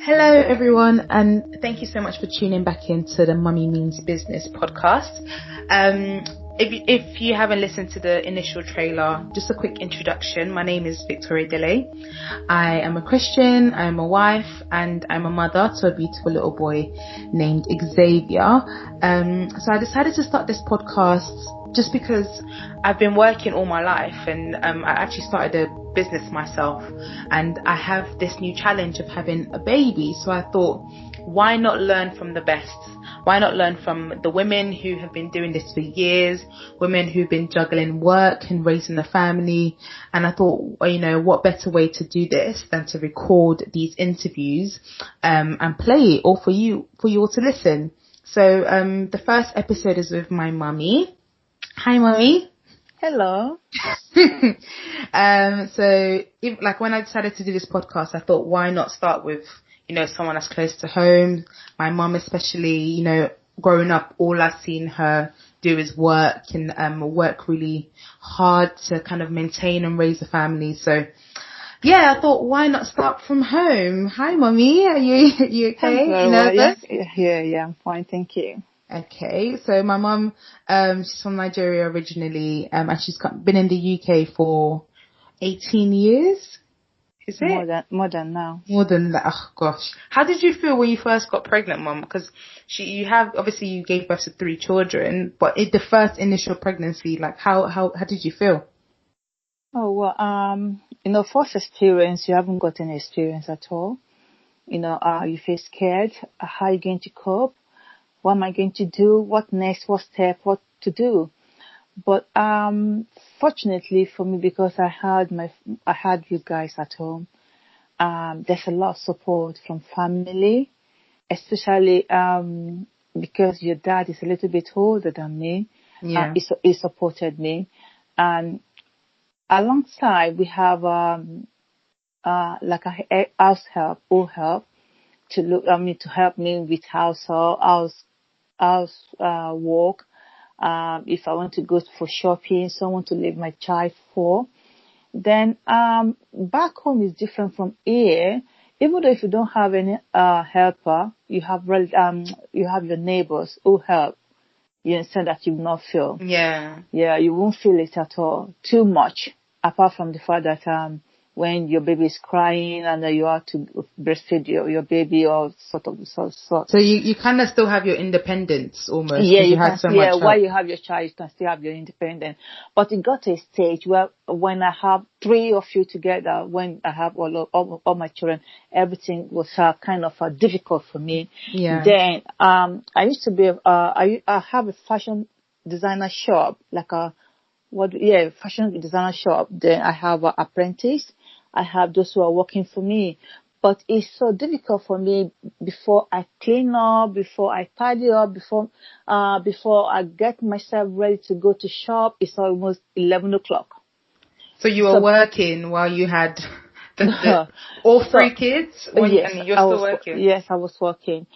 Hello, everyone, and thank you so much for tuning back into the Mummy Means Business podcast. If you haven't listened to the initial trailer, just a quick introduction. My name is Victoria Delay. I am a Christian, I am a wife, and I'm a mother to a beautiful little boy named Xavier. So I decided to start this podcast just because I've been working all my life, and I actually started a business myself, and I have this new challenge of having a baby. So I thought, why not learn from the best? Why not learn from the women who have been doing this for years, women who've been juggling work and raising a family? And I thought, well, what better way to do this than to record these interviews and play it all for you all to listen. So the first episode is with my mummy. Hi, mummy. Hello. So when I decided to do this podcast, I thought, why not start with, someone that's close to home. My mum, especially, growing up, all I've seen her do is work and work really hard to kind of maintain and raise a family. So yeah, I thought, why not start from home? Hi, mummy. Are you okay? Hello. Nervous? Yeah, I'm fine. Thank you. Okay, so my mum, she's from Nigeria originally, and she's been in the UK for 18 years. Is it? More than now. More than that. Oh gosh. How did you feel when you first got pregnant, mum? Because obviously you gave birth to 3 children, but the first initial pregnancy, how did you feel? Oh, well, first experience, you haven't got any experience at all. You feel scared. How are you going to cope? What am I going to do? What next? What step? What to do? But fortunately for me, because I had you guys at home, there's a lot of support from family, especially because your dad is a little bit older than me. Yeah. He supported me, and alongside we have like a house help, all help to help me with house work. If I want to go for shopping, someone to leave my child for. Then back home is different from here. Even though if you don't have any helper, you have your neighbors who help. You understand that you will not feel. Yeah. Yeah, you won't feel it at all too much. Apart from the fact that when your baby is crying and you have to breastfeed your baby or sort. So you kind of still have your independence almost. Yeah, you had so much help. While you have your child, you can still have your independence. But it got to a stage where when I have 3 of you together, when I have all my children, everything was kind of difficult for me. Yeah. Then I used to be I have a fashion designer shop, fashion designer shop. Then I have an apprentice. I have those who are working for me. But it's so difficult for me before I clean up, before I tidy up, before I get myself ready to go to shop. It's almost 11 o'clock. So you were working while you had all 3 kids? Yes, and you're still working? Yes, I was working.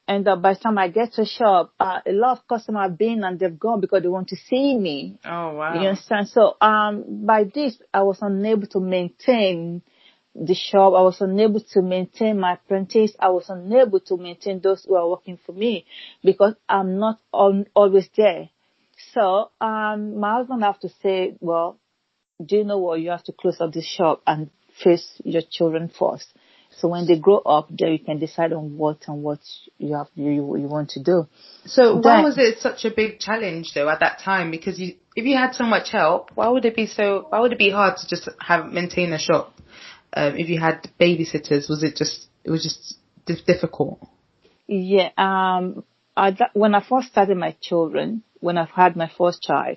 And by the time I get to shop, a lot of customers have been and they've gone because they want to see me. Oh, wow. You understand? So by this, I was unable to maintain the shop. I was unable to maintain my apprentice. I was unable to maintain those who are working for me because I'm not always there. So my husband have to say, well, do you know what? You have to close up the shop and face your children first. So when they grow up, then you can decide on what you want to do. So why was it such a big challenge though at that time? Because if you had so much help, why would it be hard to just maintain a shop? If you had babysitters, was it just difficult? Yeah. When I first started my children, when I had my first child,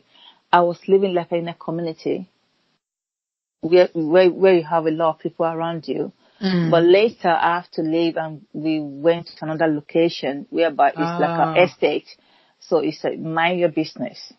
I was living like in a community where you have a lot of people around you. Mm. But later I have to leave and we went to another location whereby it's like an estate. So it's like, mind your business.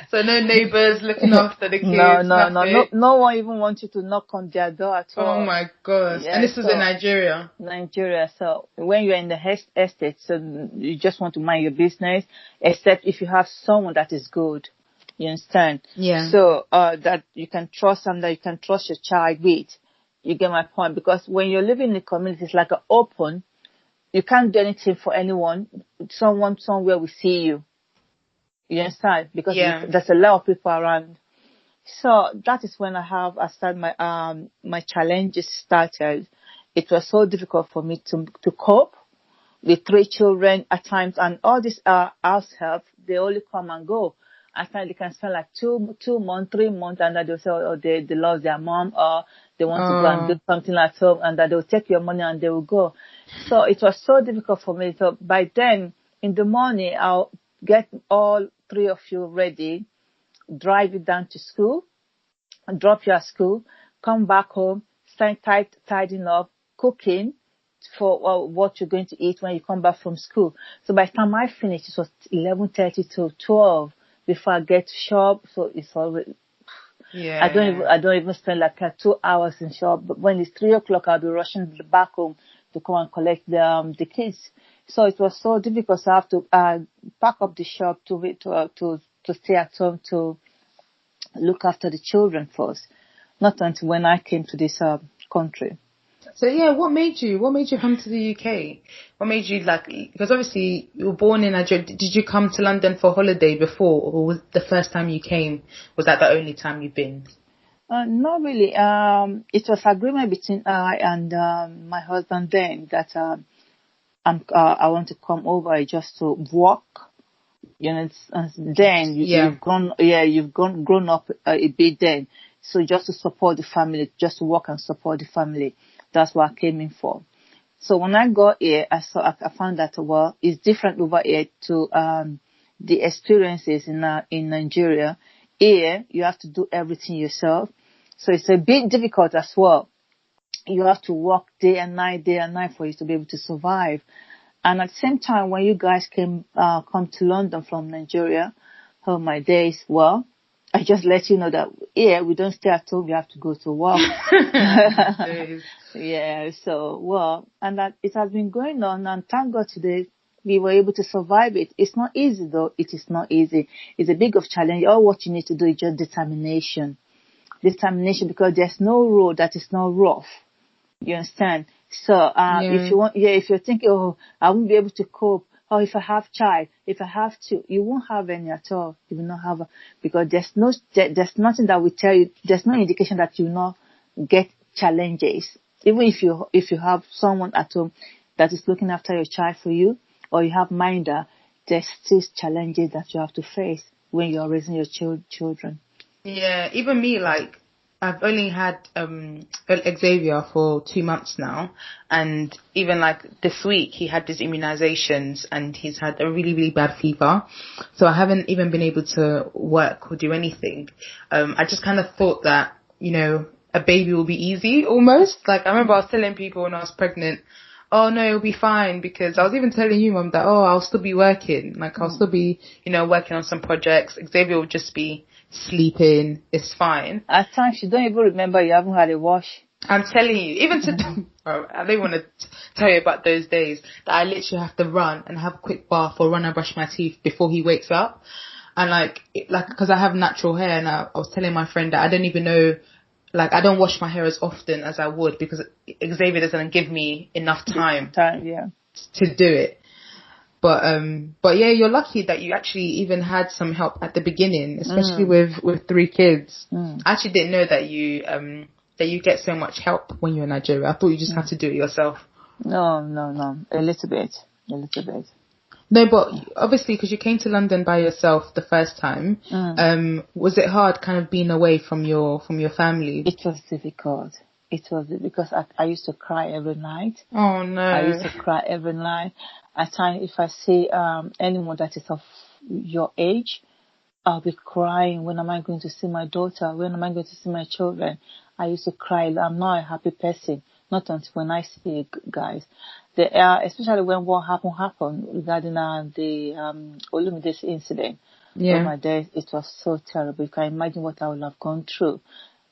So no neighbors looking after the kids? No one even wants you to knock on their door at all. Oh my gosh. Yeah, and this was in Nigeria? Nigeria. So when you're in the estate, so you just want to mind your business, except if you have someone that is good. You understand? Yeah. So that you can trust and that you can trust your child with. You get my point? Because when you're living in the community, it's like an open. You can't do anything for anyone. Someone somewhere will see you. You understand? Because Yeah. there's a lot of people around. So that is when I started my challenges started. It was so difficult for me to cope with 3 children at times, and all this house help, they only come and go. At times they can spend like 2 months, 3 months, and then they'll say, oh, they lost their mom, or they want to go and do Oh. something at home, and that they'll take your money and they will go. So it was so difficult for me. So by then, in the morning, I'll get all 3 of you ready, drive you down to school, drop you at school, come back home, start tidying up, cooking for what you're going to eat when you come back from school. So by the time I finish, it was 11:30 to 12 before I get to shop. So it's already, Yeah. I don't even spend like 2 hours in shop. But when it's 3 o'clock, I'll be rushing back home to come and collect the kids. So it was so difficult. So I have to pack up the shop to stay at home to look after the children first. Not until when I came to this country. So yeah, what made you come to the UK? What made you like, because obviously you were born in Nigeria. Did you come to London for holiday before, or was the first time you came, was that the only time you've been? Not really. It was agreement between I and my husband then that I want to come over just to work. You know, then Yeah. you've grown up a bit then. So just to support the family, just to work and support the family. That's what I came in for. So when I got here, I found that, well, it's different over here to the experiences in Nigeria. Here, you have to do everything yourself. So it's a bit difficult as well. You have to work day and night for you to be able to survive. And at the same time, when you guys come to London from Nigeria, oh my days, well, I just let you know that here we don't stay at home, we have to go to work. Yeah, so, well, and that it has been going on, and thank God today we were able to survive it. It's not easy though, it is not easy. It's a big of challenge. All what you need to do is just determination. Determination, because there's no road that is not rough. You understand? So, if you're thinking, oh, I won't be able to cope, or if I have child, if I have to, you won't have any at all. You will not have, because there's nothing that will tell you, there's no indication that you will not get challenges. Even if you have someone at home that is looking after your child for you, or you have minder, there's still challenges that you have to face when you're raising your children. Yeah, even me, like, I've only had Xavier for 2 months now, and even like this week he had his immunizations and he's had a really, really bad fever, so I haven't even been able to work or do anything. I just kind of thought that, a baby will be easy almost. Like, I remember I was telling people when I was pregnant, oh no, it'll be fine, because I was even telling you, Mum, that, oh, I'll still be working. Like, I'll still be, working on some projects. Xavier will just be sleeping. It's fine. At times you don't even remember you haven't had a wash. I'm telling you, even I don't want to tell you about those days that I literally have to run and have a quick bath or run and brush my teeth before he wakes up. And because I have natural hair, and I was telling my friend that I don't even know, like, I don't wash my hair as often as I would, because Xavier doesn't give me enough time to do it. But yeah, you're lucky that you actually even had some help at the beginning, especially with 3 kids. I actually didn't know that you get so much help when you're in Nigeria. I thought you just had to do it yourself. No. A little bit. No, but obviously, because you came to London by yourself the first time, was it hard kind of being away from your family? It was difficult. Because I used to cry every night. Oh no. I used to cry every night. At times, if I see anyone that is of your age, I'll be crying. When am I going to see my daughter? When am I going to see my children? I used to cry. I'm not a happy person. Not until when I see it, guys. Especially when what happened regarding the Olumide's incident. Yeah. Oh my days, it was so terrible. You can imagine what I would have gone through.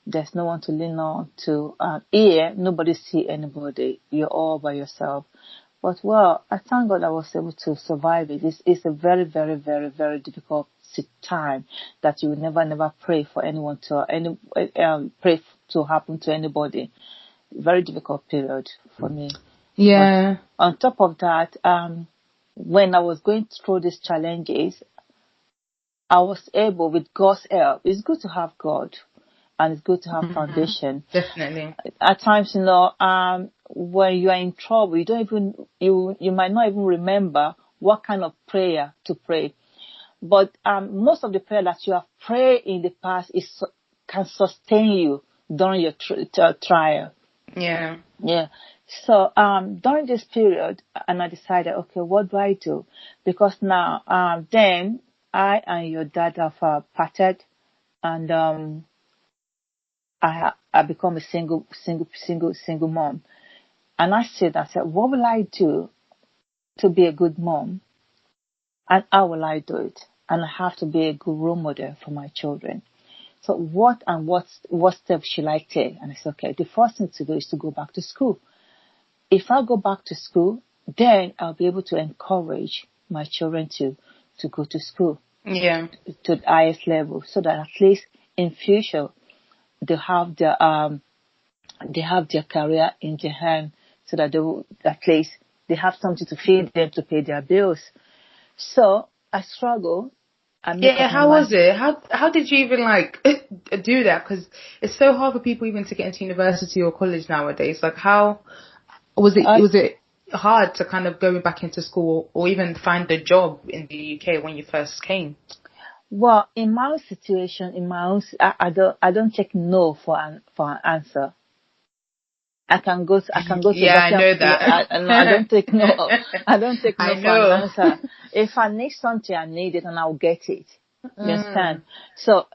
There's no one to lean on to. Here, nobody see anybody. You're all by yourself. But, well, I thank God I was able to survive it. It's a very, very, very, very difficult time that you will never pray for anyone pray to happen to anybody. Very difficult period for me. Yeah. But on top of that, when I was going through these challenges, I was able, with God's help, it's good to have God and it's good to have foundation. Definitely. At times, when you are in trouble, you might not even remember what kind of prayer to pray. But most of the prayer that you have prayed in the past can sustain you during your trial. Yeah. Yeah. So during this period, and I decided, okay, what do I do? Because now, then I and your dad have parted, and I become a single mom. And I said, what will I do to be a good mom? And how will I do it? And I have to be a good role model for my children. So what steps should I take? And I said, okay, the first thing to do is to go back to school. If I go back to school, then I'll be able to encourage my children to go to school. Yeah. To the highest level, so that at least in future they have their career in their hand, so that at least they have something to feed them, to pay their bills. So I struggle. How was it? How did you even do that? Because it's so hard for people even to get into university or college nowadays. Like, how was it? Was it hard to kind of go back into school or even find a job in the UK when you first came? Well, in my own situation, I don't take no for an answer. I can go to Yeah, I know that. I don't take no. I don't take no for an answer. If I need something, I need it, and I'll get it. You understand? So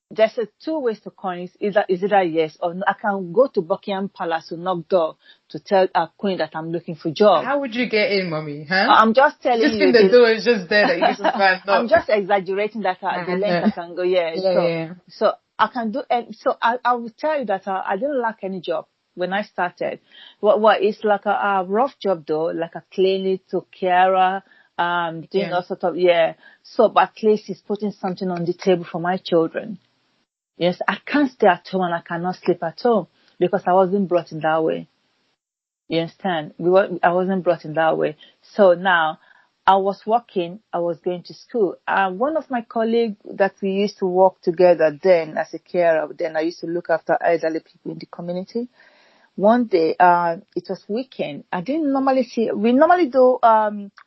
there's two ways to coin it. Is either yes or no. I can go to Buckingham Palace to knock door to tell a queen that I'm looking for a job. How would you get in, mommy? Huh? I'm just telling you. Just in the door is just there that you just find knock. I'm just exaggerating that the length I can go. Yeah. So I can do. So I will tell you that I didn't lack any job when I started. Well, it's like a rough job though, like a clinic to carer, doing all sort of, So, but at least it's putting something on the table for my children. Yes, I can't stay at home and I cannot sleep at home because I wasn't brought in that way. You understand? I wasn't brought in that way. So now I was working, I was going to school. One of my colleagues that we used to work together then as a carer, then I used to look after elderly people in the community. One day, it was weekend. I didn't normally see, we normally do,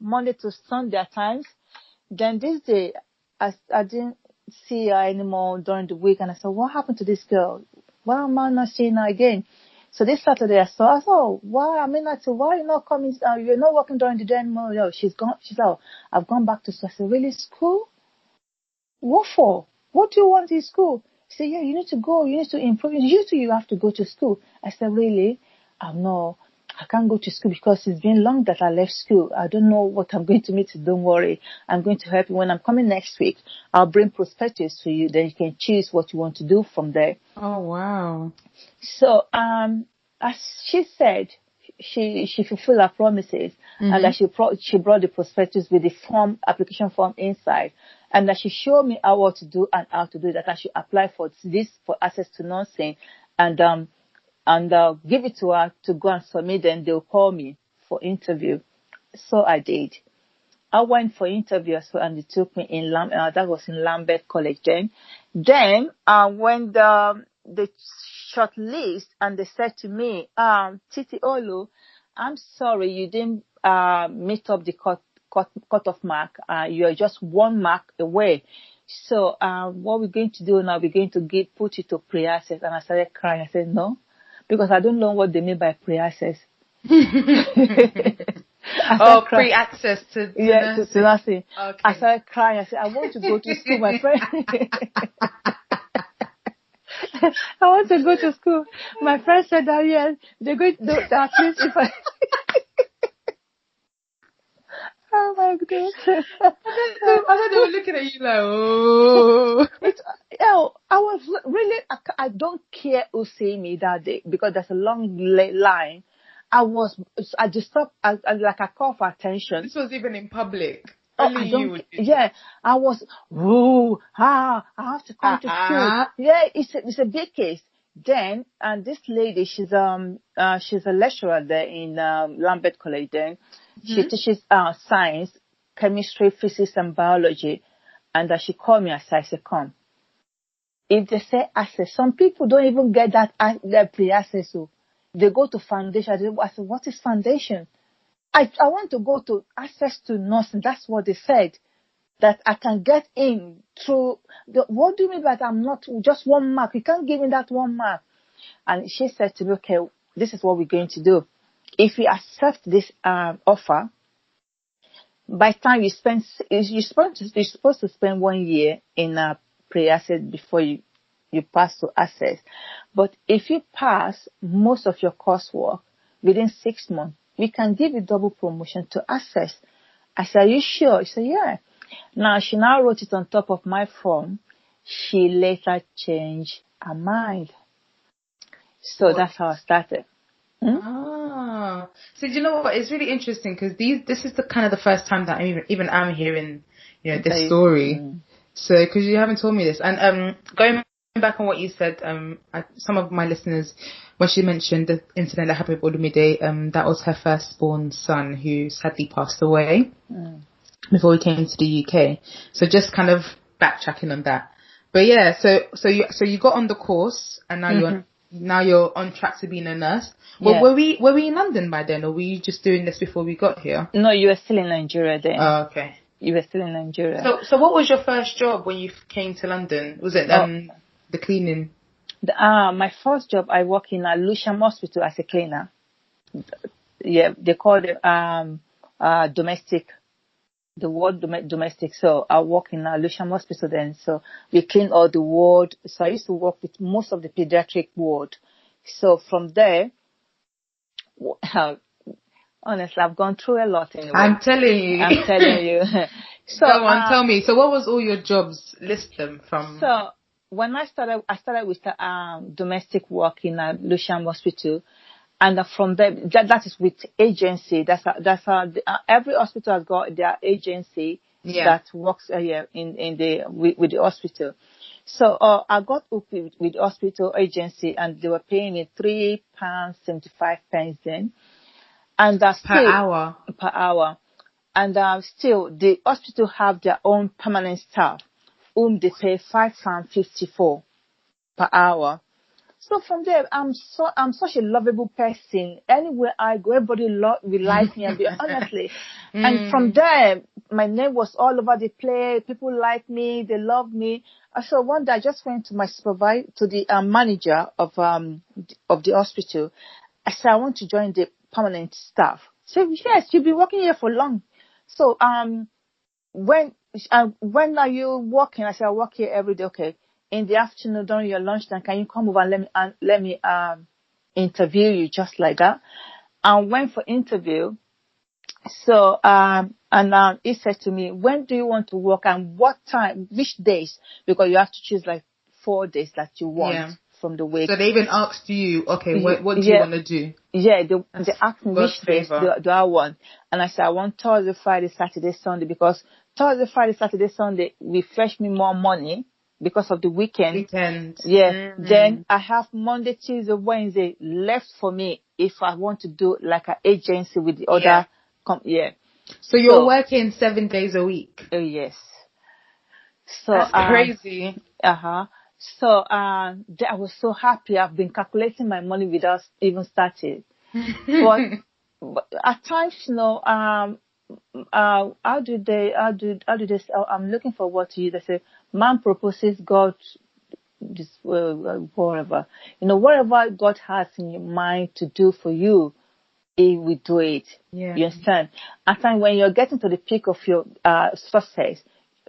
Monday to Sunday at times. Then this day, I didn't see her anymore during the week. And I said, what happened to this girl? Why am I not seeing her again? So this Saturday I said, why? I mean, I said, why are you not coming? You're not working during the day anymore. No, she's gone. She said, I've gone back to school. I said, really, school? What for? What do you want in school? She said, yeah, you need to go. You need to improve. You have to go to school. I said, really? No, I can't go to school because it's been long that I left school. I don't know what I'm going to meet. Don't worry. I'm going to help you. When I'm coming next week, I'll bring prospectus to you. Then you can choose what you want to do from there. Oh, wow. So, as she said, she fulfilled her promises, and that she brought the prospectus with the application form inside, and that she showed me what to do and how to do it, that I should apply for access to nursing, and give it to her to go and submit. Then they'll call me for interview. So I did. I went for interview as well, and they took me in that was in Lambeth College then. Then when the short list, and they said to me, Titi Olu, I'm sorry you didn't meet up the cut-off mark. You're just 1 mark away. So what we're going to do now, we're going to put you to pre-access. And I started crying. I said, no, because I don't know what they mean by pre-access. Pre-access to nursing. Okay. I started crying. I said, I want to go to school, my friend. I want to go to school. My friend said that, yes, they're going to do at least if I... Oh my goodness. I thought they were looking at you like, oh. I was really, I don't care who see me that day because there's a long line. I just stopped, I called for attention. This was even in public. Only I you don't, would do yeah, I was, whoa, I have to come to school. that. Yeah, it's a big case. Then, and this lady, she's a lecturer there in, Lambeth College then. She teaches, science, chemistry, physics, and biology. And she called me aside, said, come. If they say access, some people don't even get that pre-access. So they go to foundation. I said, what is foundation? I want to go to access to nursing. That's what they said. That I can get in through what do you mean by that? I'm not just one mark. You can't give me that one mark. And she said to me, okay, this is what we're going to do. If you accept this offer, by the time you're supposed to spend 1 year in a pre-access before you pass to access. But if you pass most of your coursework within 6 months, we can give you double promotion to access. I said, are you sure? She said, yeah. Now, she now wrote it on top of my form. She later changed her mind. So that's how I started. So do you know what? It's really interesting because this is the kind of the first time that I'm hearing, this story. So because you haven't told me this, and going back on what you said, some of my listeners, when she mentioned the incident that happened with Olumide, that was her firstborn son who sadly passed away before we came to the UK. So just kind of backtracking on that. But yeah, so you got on the course and now you're on track to being a nurse. Yeah. Were we in London by then, or were you just doing this before we got here? No, you were still in Nigeria then. Oh, okay. You were still in Nigeria. So what was your first job when you came to London? Was it the cleaning? My first job, I worked in a Lusham hospital as a cleaner. Yeah, they call it domestic. The ward domestic. So I work in a Lusham hospital then. So we clean all the ward. So I used to work with most of the pediatric ward. So from there, honestly, I've gone through a lot anyway. I'm telling you. So go on, tell me. So what was all your jobs? List them from. So when I started with domestic work in a Lusham hospital. And from there, that is with agency. That's how every hospital has got their agency that works with the hospital. So I got up with the hospital agency, and they were paying me £3.75 then, and per hour. Per hour, and still the hospital have their own permanent staff, whom they pay £5.54 per hour. So from there, I'm such a lovable person. Anywhere I go, everybody will like me and be honestly. And from there, my name was all over the place. People like me, they love me. So one day I just went to my supervisor, to the manager of the hospital. I said, I want to join the permanent staff. She said, yes, you'll be working here for long. So when are you working? I said, I work here every day. Okay. In the afternoon during your lunchtime, can you come over and let me interview you, just like that? I went for interview. So he said to me, when do you want to work and what time, which days? Because you have to choose like 4 days that you want from the week. So they even asked you, okay, what do you want to do? Yeah, they asked me which days do I want, and I said I want Thursday, Friday, Saturday, Sunday, because Thursday, Friday, Saturday, Sunday will fetch me more money. Because of the weekend. Yeah. Then I have Monday, Tuesday, Wednesday left for me if I want to do like an agency with the other. So you're working 7 days a week? Oh, yes. So that's crazy. So I was so happy. I've been calculating my money without even starting. but at times, how do they say, I'm looking for what to use. They say, man proposes, God, this, whatever. Whatever God has in your mind to do for you, He will do it. Yeah. You understand? At times when you're getting to the peak of your success,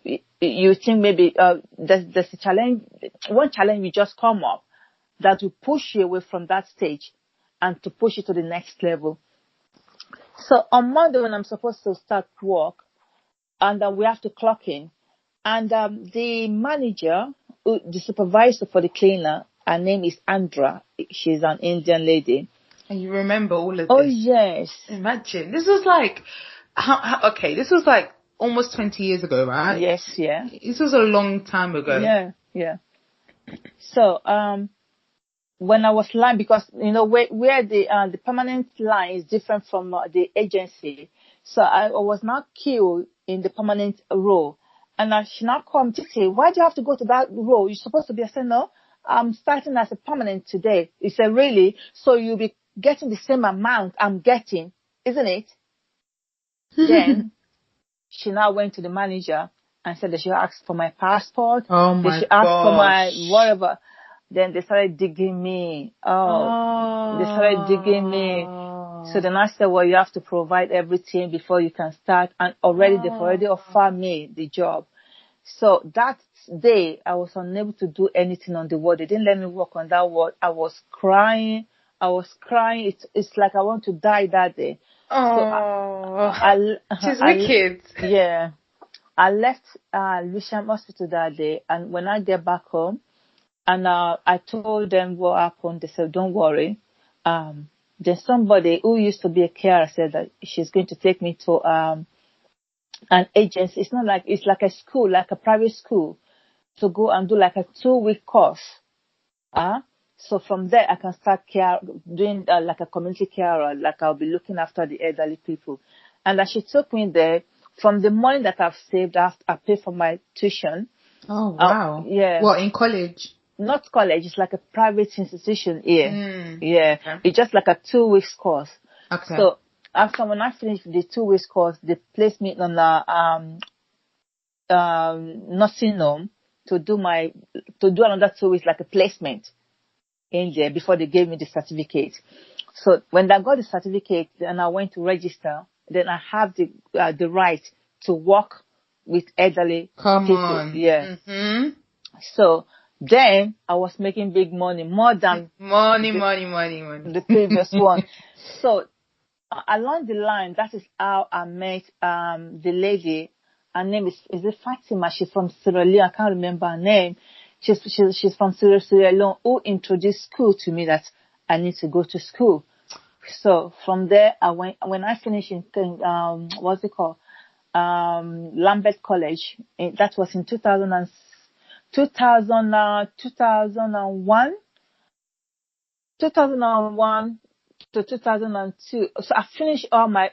you think maybe there's a challenge, one challenge will just come up that will push you away from that stage and to push you to the next level. So on Monday when I'm supposed to start work, and we have to clock in, and the manager, the supervisor for the cleaner, her name is Andra. She's an Indian lady. And you remember all of this? Oh yes. Imagine, this was like, this was like almost 20 years ago, right? Yes, yeah. This was a long time ago. Yeah, yeah. So, when I was lying, because where the permanent line is different from the agency, so I was not queued in the permanent role, and she now come to say, "Why do you have to go to that role? You're supposed to be." I said, "No, I'm starting as a permanent today." He said, "Really? So you'll be getting the same amount I'm getting, isn't it?" Then she now went to the manager and said that she asked for my passport. Oh They my should ask for my gosh. whatever. Then they started digging me. They started digging me. So then I said, well, you have to provide everything before you can start. And they've already offered me the job. So that day, I was unable to do anything on the ward. They didn't let me work on that ward. I was crying. It's like I want to die that day. Oh, she's I wicked. yeah. I left Lewisham Hospital that day, and when I get back home, and I told them what happened, they said, "Don't worry." There's somebody who used to be a carer said that she's going to take me to an agency. It's like a school, like a private school, to go and do like a 2-week course. So from there I can start doing like a community carer, like I'll be looking after the elderly people. And as she took me there, from the money that I've saved, I pay for my tuition. Oh wow. Yeah. What, in college? Not college, it's like a private institution here. Yeah. Okay. It's just like a 2-week course. Okay. So when I finished the 2-week course, they placed me on a nursing home to do another 2 weeks, like a placement in there before they gave me the certificate. So when I got the certificate and I went to register, then I have the right to work with elderly Come people. on. Yeah. Mm-hmm. So then I was making big money, more than money. the previous one. So along the line, that is how I met the lady. Her name is it Fatima? She's from Sierra Leone. I can't remember her name. She's from Sierra Leone, who introduced school to me, that I need to go to school. So from there, I went. When I finished in what's it called, Lambeth College. That was in 2001 to 2002. So I finished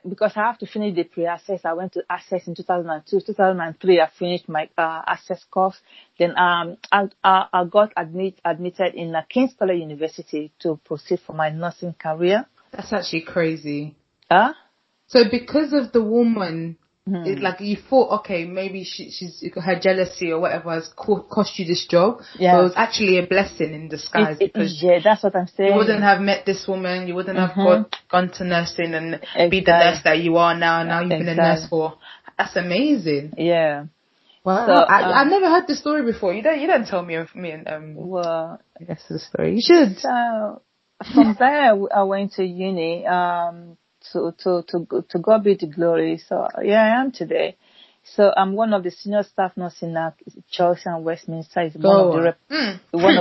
because I have to finish the pre-access. I went to access in 2002. 2003, I finished my access course. Then I got admitted in King's College University to proceed for my nursing career. That's actually crazy. Huh? So because of the woman, it's like you thought, okay, maybe she's her jealousy or whatever has cost you this job. Yeah. But it was actually a blessing in disguise. Because yeah, that's what I'm saying. You wouldn't have met this woman. You wouldn't have gone to nursing and be the nurse that you are now. Now you've been a nurse for. That's amazing. Yeah. Wow. So, I've never heard this story before. You don't tell me and well, that's the story. You should. So from there, I went to uni. To God be the glory. So yeah, I am today. So I'm one of the senior staff nurses in Chelsea and Westminster. It's one of the reputable. It's one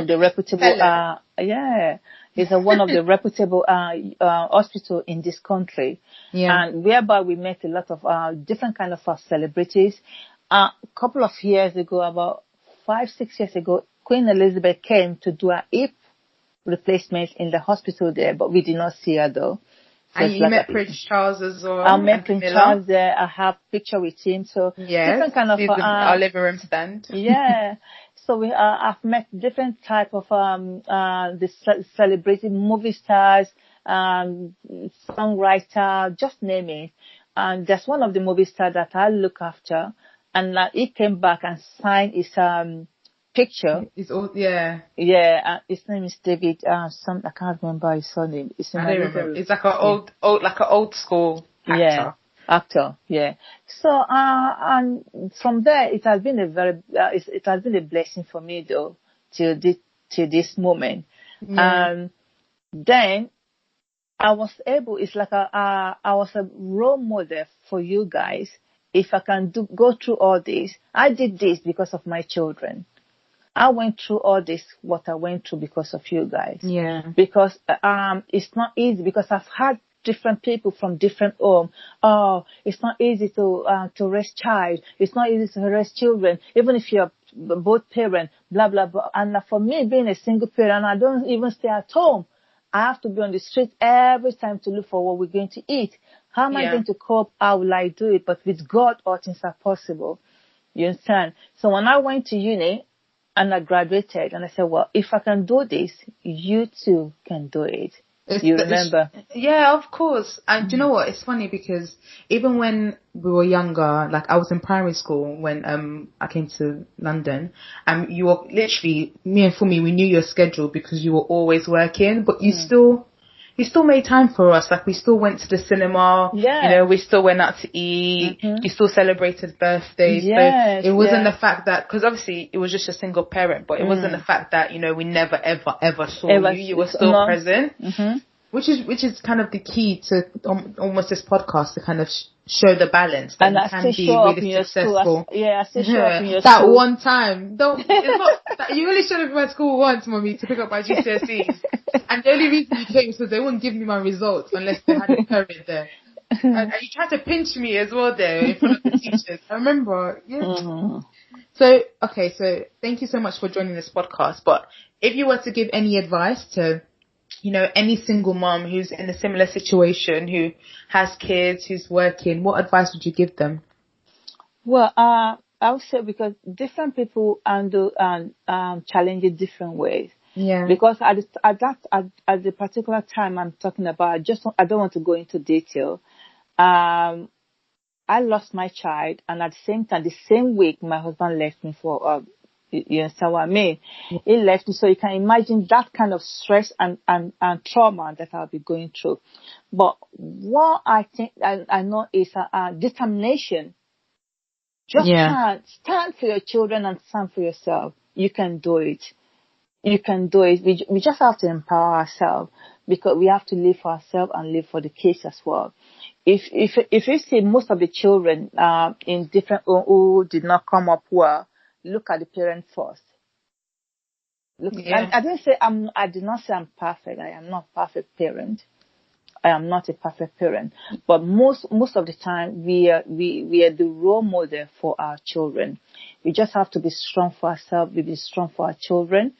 of the reputable hospital in this country. Yeah. And whereby we met a lot of different kind of celebrities. A couple of years ago, about 5-6 years ago, Queen Elizabeth came to do a hip replacement in the hospital there, but we did not see her though. So and you met Prince Charles as well? I met Prince Charles there. I have picture with him. So different kind of our living room stand. Yeah. So I've met different type of the celebrity movie stars, songwriter, just name it. And there's one of the movie stars that I look after, and he came back and signed his picture. It's all, yeah. Yeah, his name is David. I can't remember his surname. I don't remember. It's like an old school actor. Yeah, actor. Yeah. So and from there, it has been a blessing for me though till this moment. Yeah. Then I was able. It's like I was a role model for you guys. If I can go through all this, I did this because of my children. I went through all this, what I went through because of you guys. Yeah. Because it's not easy, because I've had different people from different home. Oh, it's not easy to raise child. It's not easy to raise children, even if you're both parents, blah, blah, blah. And for me, being a single parent, I don't even stay at home. I have to be on the street every time to look for what we're going to eat. How am I going to cope? How will I do it? But with God, all things are possible. You understand? So when I went to uni and I graduated, and I said, well, if I can do this, you too can do it. You remember? Yeah, of course. And do you know what? It's funny because even when we were younger, like I was in primary school when I came to London, and you were literally, me and Fumi, we knew your schedule because you were always working, but you still made time for us. Like we still went to the cinema, you know, we still went out to eat, you still celebrated birthdays. Yes, so it wasn't the fact that, because obviously it was just a single parent, but it wasn't the fact that, you know, we never ever saw you. You were still present. Which is kind of the key to almost this podcast, to kind of show the balance that and you can be really successful. I still show up in your that school. one time. You only showed up in my school once, mommy, to pick up my GCSEs. And the only reason you came was because they wouldn't give me my results unless they had a parent there. And you tried to pinch me as well there in front of the teachers. I remember. Yeah. So thank you so much for joining this podcast. But if you were to give any advice to, you know, any single mom who's in a similar situation, who has kids, who's working, what advice would you give them? Well, I would say, because different people handle challenges different ways. Yeah. Because at the particular time I'm talking about, I don't want to go into detail. I lost my child, and at the same time, the same week, my husband left me for you understand what I mean? He left me, so you can imagine that kind of stress and trauma that I'll be going through. But what I think I know is determination. Just stand for your children and stand for yourself. You can do it. You can do it. We just have to empower ourselves, because we have to live for ourselves and live for the kids as well. If you see most of the children in different who did not come up well, look at the parents first. I did not say I'm perfect. I am not a perfect parent. I am not a perfect parent. But most of the time, we are the role model for our children. We just have to be strong for ourselves. We be strong for our children,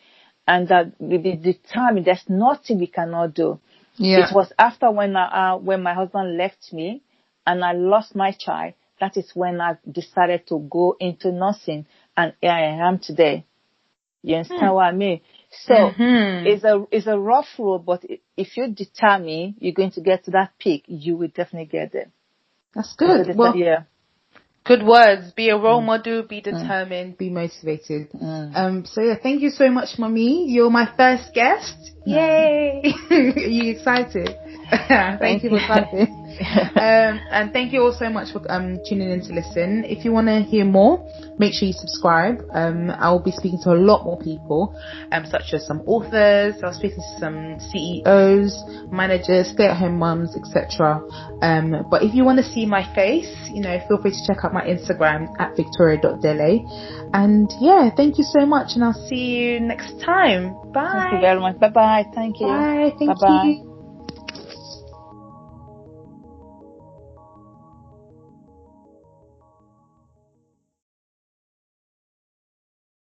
and that we be determined. There's nothing we cannot do. Yeah. It was after when my husband left me and I lost my child, that is when I decided to go into nursing, and here I am today. You understand what I mean? So it's a rough road, but if you determine you're going to get to that peak, you will definitely get there. That's good. Good words. Be a role model, be determined, be motivated. So thank you so much, Mommy. You're my first guest. Yay! Are you excited? Thank you for clapping. And thank you all so much for tuning in to listen. If you want to hear more, make sure you subscribe. I will be speaking to a lot more people, such as some authors. I'll be speaking to some CEOs, managers, stay-at-home mums, etc. But if you want to see my face, you know, feel free to check out my Instagram at victoria.dele. And thank you so much, and I'll see you next time. Bye. Thank you very much. Bye bye. Thank you. Bye. Thank you.